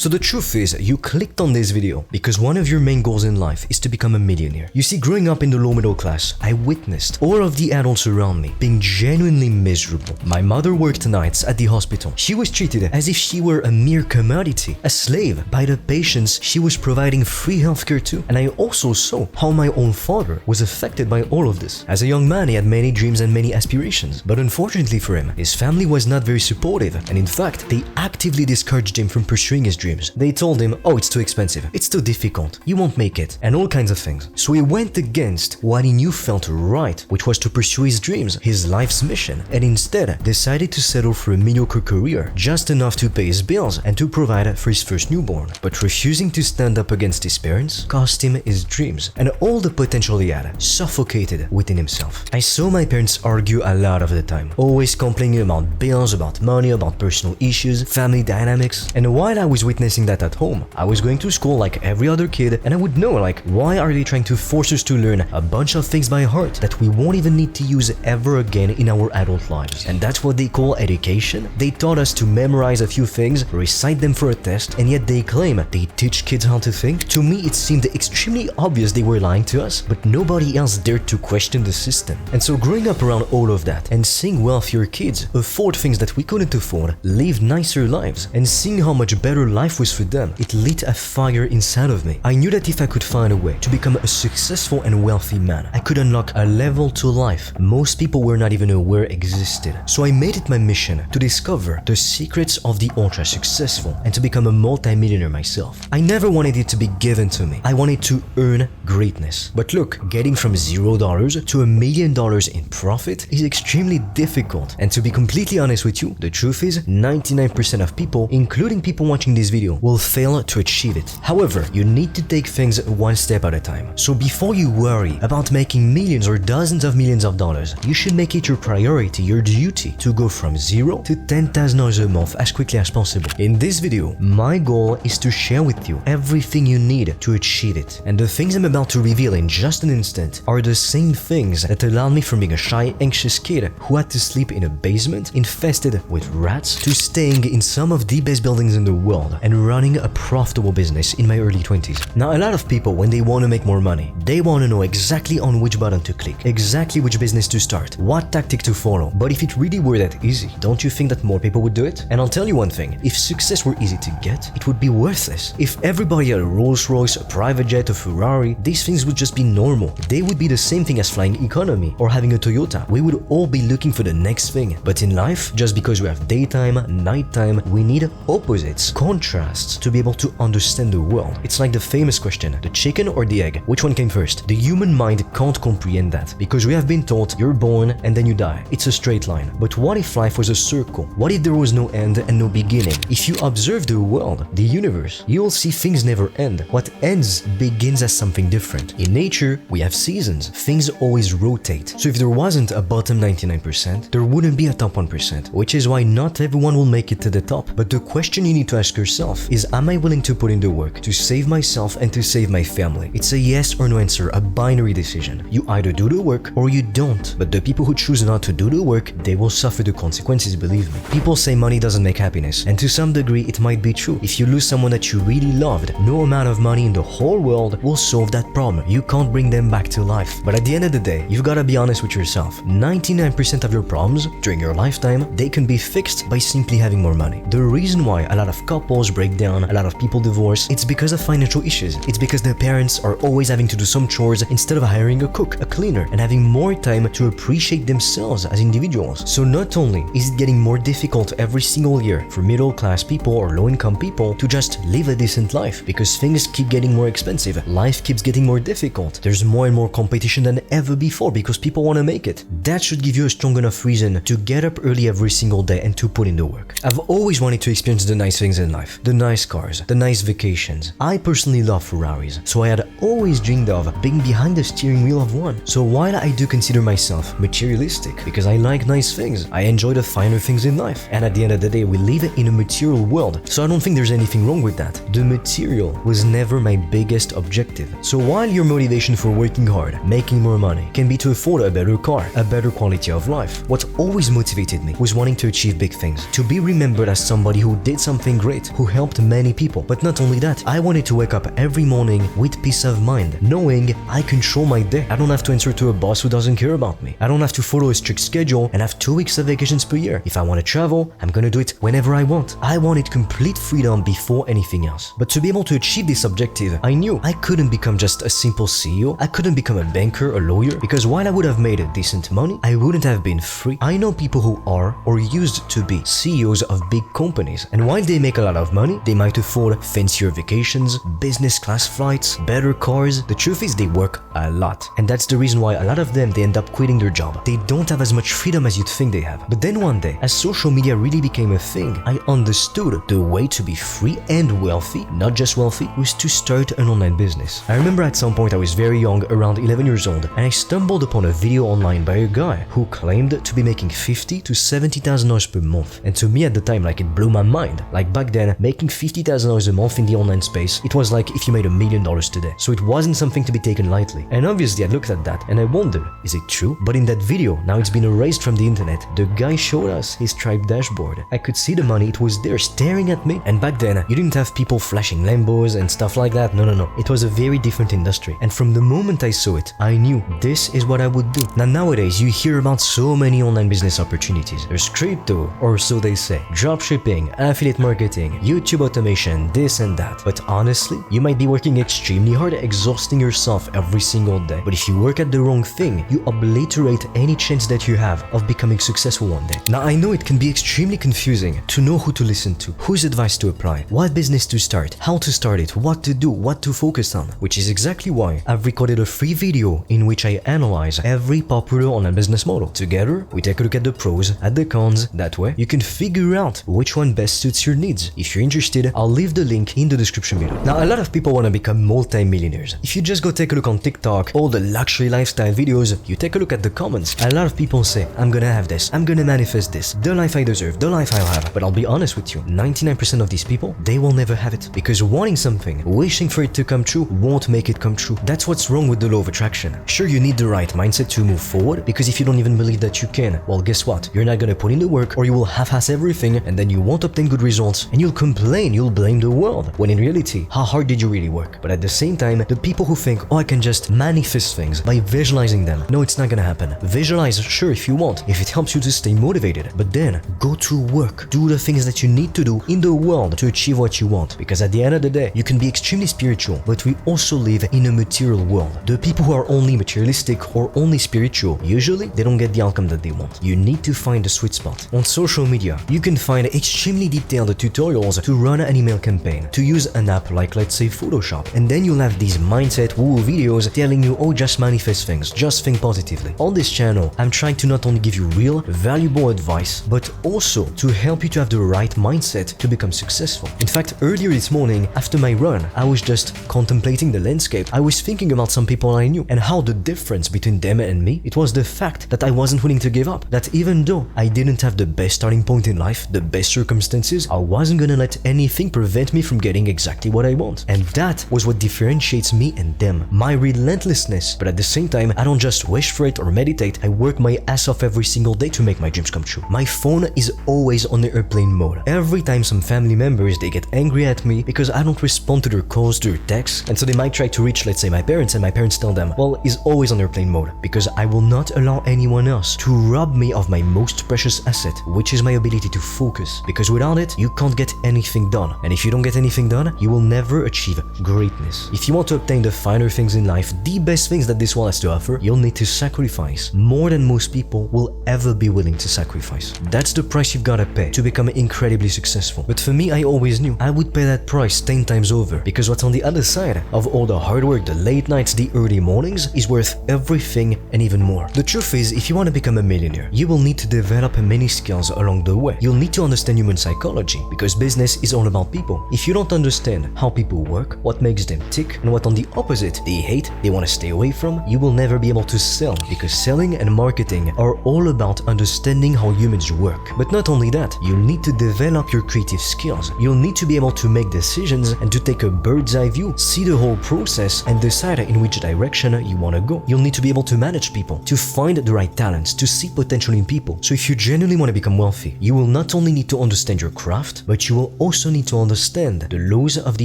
So the truth is, you clicked on this video because one of your main goals in life is to become a millionaire. You see, growing up in the low middle class, I witnessed all of the adults around me being genuinely miserable. My mother worked nights at the hospital. She was treated as if she were a mere commodity, a slave by the patients she was providing free healthcare to. And I also saw how my own father was affected by all of this. As a young man, he had many dreams and many aspirations, but unfortunately for him, his family was not very supportive, and in fact, they actively discouraged him from pursuing his dreams. They told him, oh, it's too expensive, it's too difficult, you won't make it, and all kinds of things. So he went against what he knew felt right, which was to pursue his dreams, his life's mission, and instead decided to settle for a mediocre career, just enough to pay his bills and to provide for his first newborn. But refusing to stand up against his parents cost him his dreams, and all the potential he had suffocated within himself. I saw my parents argue a lot of the time, always complaining about bills, about money, about personal issues, family dynamics, and while I was witnessing that at home, I was going to school like every other kid, and I would know, like, why are they trying to force us to learn a bunch of things by heart that we won't even need to use ever again in our adult lives? And that's what they call education. They taught us to memorize a few things, recite them for a test, and yet they claim they teach kids how to think. To me, it seemed extremely obvious they were lying to us, but nobody else dared to question the system. And so growing up around all of that and seeing wealthier kids afford things that we couldn't afford, live nicer lives, and seeing how much better life was for them, it lit a fire inside of me. I knew that if I could find a way to become a successful and wealthy man, I could unlock a level to life most people were not even aware existed. So I made it my mission to discover the secrets of the ultra successful and to become a multi-millionaire myself. I never wanted it to be given to me. I wanted to earn greatness. But look, getting from $0 to $1 million in profit is extremely difficult. And to be completely honest with you, the truth is 99% of people, including people watching this video, will fail to achieve it. However, you need to take things one step at a time. So before you worry about making millions or dozens of millions of dollars, you should make it your priority, your duty, to go from $0 to $10,000 a month as quickly as possible. In this video, my goal is to share with you everything you need to achieve it. And the things I'm about to reveal in just an instant are the same things that allowed me from being a shy, anxious kid who had to sleep in a basement infested with rats to staying in some of the best buildings in the world and running a profitable business in my early 20s. Now, a lot of people, when they want to make more money, they want to know exactly on which button to click, exactly which business to start, what tactic to follow. But if it really were that easy, don't you think that more people would do it? And I'll tell you one thing, if success were easy to get, it would be worthless. If everybody had a Rolls Royce, a private jet, a Ferrari, these things would just be normal. They would be the same thing as flying economy or having a Toyota. We would all be looking for the next thing. But in life, just because we have daytime, nighttime, we need opposites, contrasts to be able to understand the world. It's like the famous question, the chicken or the egg? Which one came first? The human mind can't comprehend that because we have been taught you're born and then you die. It's a straight line. But what if life was a circle? What if there was no end and no beginning? If you observe the world, the universe, you'll see things never end. What ends begins as something different. In nature, we have seasons. Things always rotate. So if there wasn't a bottom 99%, there wouldn't be a top 1%, which is why not everyone will make it to the top. But the question you need to ask yourself is, am I willing to put in the work to save myself and to save my family? It's a yes or no answer, a binary decision. You either do the work or you don't. But the people who choose not to do the work, they will suffer the consequences, believe me. People say money doesn't make happiness, and to some degree it might be true. If you lose someone that you really loved, no amount of money in the whole world will solve that problem. You can't bring them back to life. But at the end of the day, you've gotta be honest with yourself. 99% of your problems during your lifetime, they can be fixed by simply having more money. The reason why a lot of couples break down, a lot of people divorce, it's because of financial issues. It's because their parents are always having to do some chores instead of hiring a cook, a cleaner, and having more time to appreciate themselves as individuals. So not only is it getting more difficult every single year for middle class people or low income people to just live a decent life because things keep getting more expensive, life keeps getting more difficult, there's more and more competition than ever before because people want to make it. That should give you a strong enough reason to get up early every single day and to put in the work. I've always wanted to experience the nice things in life, the nice cars, the nice vacations. I personally love Ferraris, so I had always dreamed of being behind the steering wheel of one. So while I do consider myself materialistic because I like nice things, I enjoy the finer things in life. And at the end of the day, we live in a material world, so I don't think there's anything wrong with that. The material was never my biggest objective. So while your motivation for working hard, making more money, can be to afford a better car, a better quality of life, what always motivated me was wanting to achieve big things, to be remembered as somebody who did something great, who helped many people. But not only that, I wanted to wake up every morning with peace of mind, knowing I control my day. I don't have to answer to a boss who doesn't care about me. I don't have to follow a strict schedule and have 2 weeks of vacations per year. If I want to travel, I'm gonna do it whenever I want. I wanted complete freedom before anything else. But to be able to achieve this objective, I knew I couldn't become just a simple CEO. I couldn't become a banker, a lawyer, because while I would have made decent money, I wouldn't have been free. I know people who are or used to be CEOs of big companies, and while they make a lot of money, they might afford fancier vacations, business class flights, better cars. The truth is they work a lot, and that's the reason why a lot of them, they end up quitting their job. They don't have as much freedom as you'd think they have. But then one day, as social media really became a thing, I understood the way to be free and wealthy, not just wealthy, was to start an online business. I remember at some point I was very young, around 11 years old, and I stumbled upon a video online by a guy who claimed to be making $50,000 to $70,000 per month. And to me at the time, like, it blew my mind. Like, back then, making $50,000 a month in the online space, it was like if you made $1 million today. So it wasn't something to be taken lightly. And obviously I looked at that and I wondered, is it true? But in that video, now it's been erased from the internet, the guy showed us his Stripe dashboard. I could see the money, it was there staring at me. And back then, you didn't have people flashing Lambos and stuff like that. No. It was a very different industry. And from the moment I saw it, I knew this is what I would do. Now nowadays, you hear about so many online business opportunities. There's crypto, or so they say, dropshipping, affiliate marketing, YouTube automation, this and that. But honestly, you might be working extremely hard, exhausting yourself every single day. But if you work at the wrong thing, you obliterate any chance that you have of becoming successful one day. Now I know it can be extremely confusing to know who to listen to, whose advice to apply, what business to start, how to start it, what to do, what to focus on, which is exactly why I've recorded a free video in which I analyze every popular online business model. Together, we take a look at the pros, at the cons. That way, you can figure out which one best suits your needs. If you're interested, I'll leave the link in the description below. Now, a lot of people want to become multi-millionaires. If you just go take a look on TikTok, all the luxury lifestyle videos, you take a look at the comments, a lot of people say, I'm gonna have this, I'm gonna manifest this, the life I deserve, the life I'll have. But I'll be honest with you, 99% of these people, they will never have it. Because wanting something, wishing for it to come true, won't make it come true. That's what's wrong with the law of attraction. Sure, you need the right mindset to move forward, because if you don't even believe that you can, well, guess what? You're not gonna put in the work, or you will half-ass everything, and then you won't obtain good results, and you'll complain, you'll blame the world, when in reality, how hard did you really work? But at the same time, the people who think, oh, I can just manifest things by visualizing them, no, it's not gonna happen. Visualize, sure, if you want, if it helps you to stay motivated, but then go to work, do the things that you need to do in the world to achieve what you want, because at the end of the day, you can be extremely spiritual, but we also live in a material world. The people who are only materialistic or only spiritual, usually they don't get the outcome that they want. You need to find the sweet spot. On social media, you can find extremely detailed tutorials to run an email campaign, to use an app like, let's say, Photoshop, and then you'll have these mindset woo videos telling you, oh, just manifest things, just think positively. On this channel, I'm trying to not only give you real, valuable advice, but also to help you to have the right mindset to become successful. In fact, earlier this morning, after my run, I was just contemplating the landscape. I was thinking about some people I knew and how the difference between them and me, it was the fact that I wasn't willing to give up. That even though I didn't have the best starting point in life, the best circumstances, I wasn't gonna let anything prevent me from getting exactly what I want. And that was what differentiates me and them. My relentlessness. But at the same time, I don't just wish for it or meditate, I work my ass off every single day to make my dreams come true. My phone is always on the airplane mode. Every time some family members, they get angry at me because I don't respond to their calls, to their texts, and so they might try to reach, let's say, my parents, and my parents tell them, well, he's always on airplane mode, because I will not allow anyone else to rob me of my most precious asset, which is my ability to focus, because without it, you can't get anything done. And if you don't get anything done, you will never achieve greatness. If you want to obtain the finer things in life, the best things that this world has to offer, you'll need to sacrifice more than most people will ever be willing to sacrifice. That's the price you've gotta pay to become incredibly successful. But for me, I always knew I would pay that price 10 times over, because what's on the other side of all the hard work, the late nights, the early mornings, is worth everything and even more. The truth is, if you want to become a millionaire, you will need to develop many skills along the way. You'll need to understand human psychology, because business is all about people. If you don't understand how people work, what makes them tick, and what on the opposite they hate, they want to stay away from, you will never be able to sell, because selling and marketing are all about understanding how humans work. But not only that, you'll need to develop your creative skills. You'll need to be able to make decisions and to take a bird's eye view, see the whole process, and decide in which direction you want to go. You'll need to be able to manage people, to find the right talents, to see potential in people. So if you genuinely want to become wealthy, you will not only need to understand your craft, but you will also need to understand the laws of the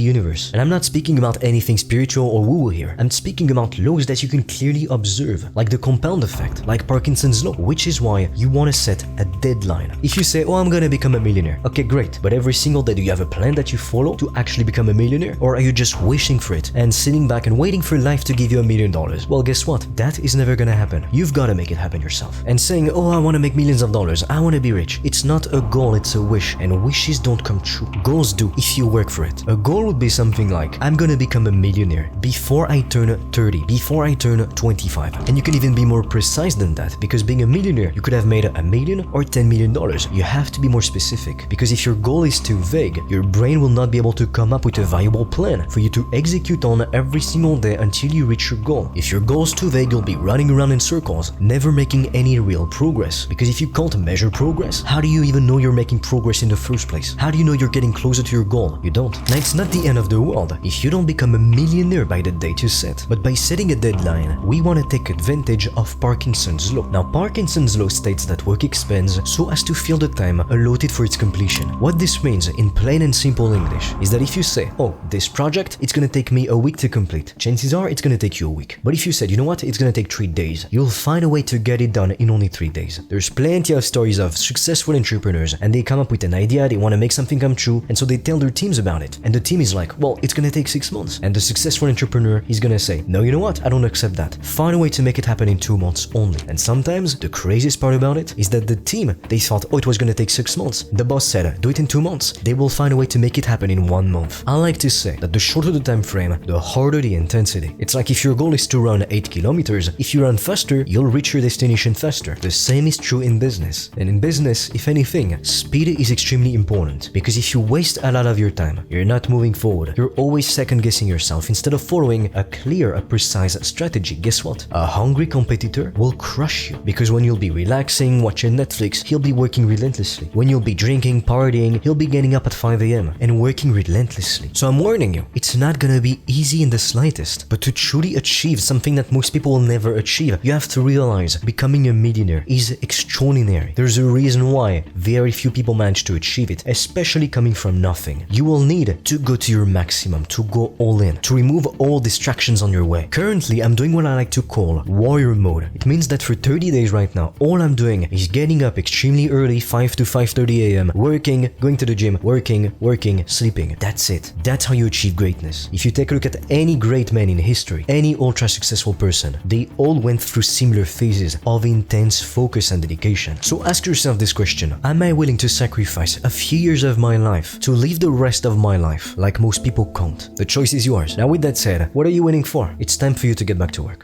universe. And I'm not speaking about anything spiritual or woo-woo here. I'm speaking about laws that you can clearly observe, like the compound effect, like Parkinson's law, which is why you want to set a deadline. If you say, oh, I'm gonna become a millionaire, okay, great, but every single day do you have a plan that you follow to actually become a millionaire, or are you just wishing for it and sitting back and waiting for life to give you $1 million? Well, guess what? That is never gonna happen. You've got to make it happen yourself. And saying, oh, I want to make millions of dollars, I want to be rich, it's not a goal, it's a wish, and wishes don't come true. Goals do if you work for it. A goal would be something like, I'm gonna become a millionaire before I turn 30, before I turn 25. And you can even be more precise than that, because being a millionaire, you could have made $1 million or $10 million. You have to be more specific, because if your goal is too vague, your brain will not be able to come up with a viable plan for you to execute on every single day until you reach your goal. If your goal is too vague, you'll be running around in circles, never making any real progress. Because if you can't measure progress, how do you even know you're making progress in the first place? How do you know you're getting closer to your goal? You don't. Now, it's not the end of the world if you don't become a millionaire by the date you set. But by setting a deadline, we want to take advantage of Parkinson's law. Now, Parkinson's law states that work expands so as to fill the time allotted for its completion. What this means in plain and simple English is that if you say, oh, this project, it's gonna take me a week to complete, chances are it's gonna take you a week. But if you said, you know what, it's gonna take 3 days, you'll find a way to get it done in only 3 days. There's plenty of stories of successful entrepreneurs, and they come up with an idea, they want to make something come true, and so they tell their teams about it. And the team is like, well, it's gonna take 6 months. And the successful entrepreneur is gonna say, no, you know what, I don't accept that. Find a way to make it happen in 2 months only. And sometimes the craziest part about it is that the team, they thought, oh, it was gonna take 6 months. The boss said, do it in 2 months. They will find a way to make it happen in 1 month. I like to say that the shorter the time frame, the harder the intensity. It's like if your goal is to run 8 kilometers, if you run faster, you'll reach your destination faster. The same is true in business. And in business, if anything, speed is extremely important, because if you waste a lot of your time, you're not moving forward. You're always second guessing yourself instead of following a clear, a precise strategy. Guess what? A hungry competitor will crush you, because when you'll be relaxing, watching Netflix, he'll be working relentlessly. When you'll be drinking, partying, he'll be getting up at 5 a.m. and working relentlessly. So I'm warning you, it's not gonna be easy in the slightest, but to truly achieve something that most people will never achieve, you have to realize becoming a millionaire is extraordinary. There's a reason why very few people manage to achieve it, especially coming from nothing. You will need to go to your maximum, to go all in, to remove all distractions on your way. Currently, I'm doing what I like to call warrior mode. It means that for 30 days right now, all I'm doing is getting up extremely early, 5 to 5:30 a.m., working, going to the gym, working, sleeping. That's it. That's how you achieve greatness. If you take a look at any great man in history, any ultra successful person, they all went through similar phases of intense focus and dedication. So ask yourself this question: am I willing to sacrifice a few years of my life to live the rest of my life like most people can't? The choice is yours. Now with that said, what are you waiting for? It's time for you to get back to work.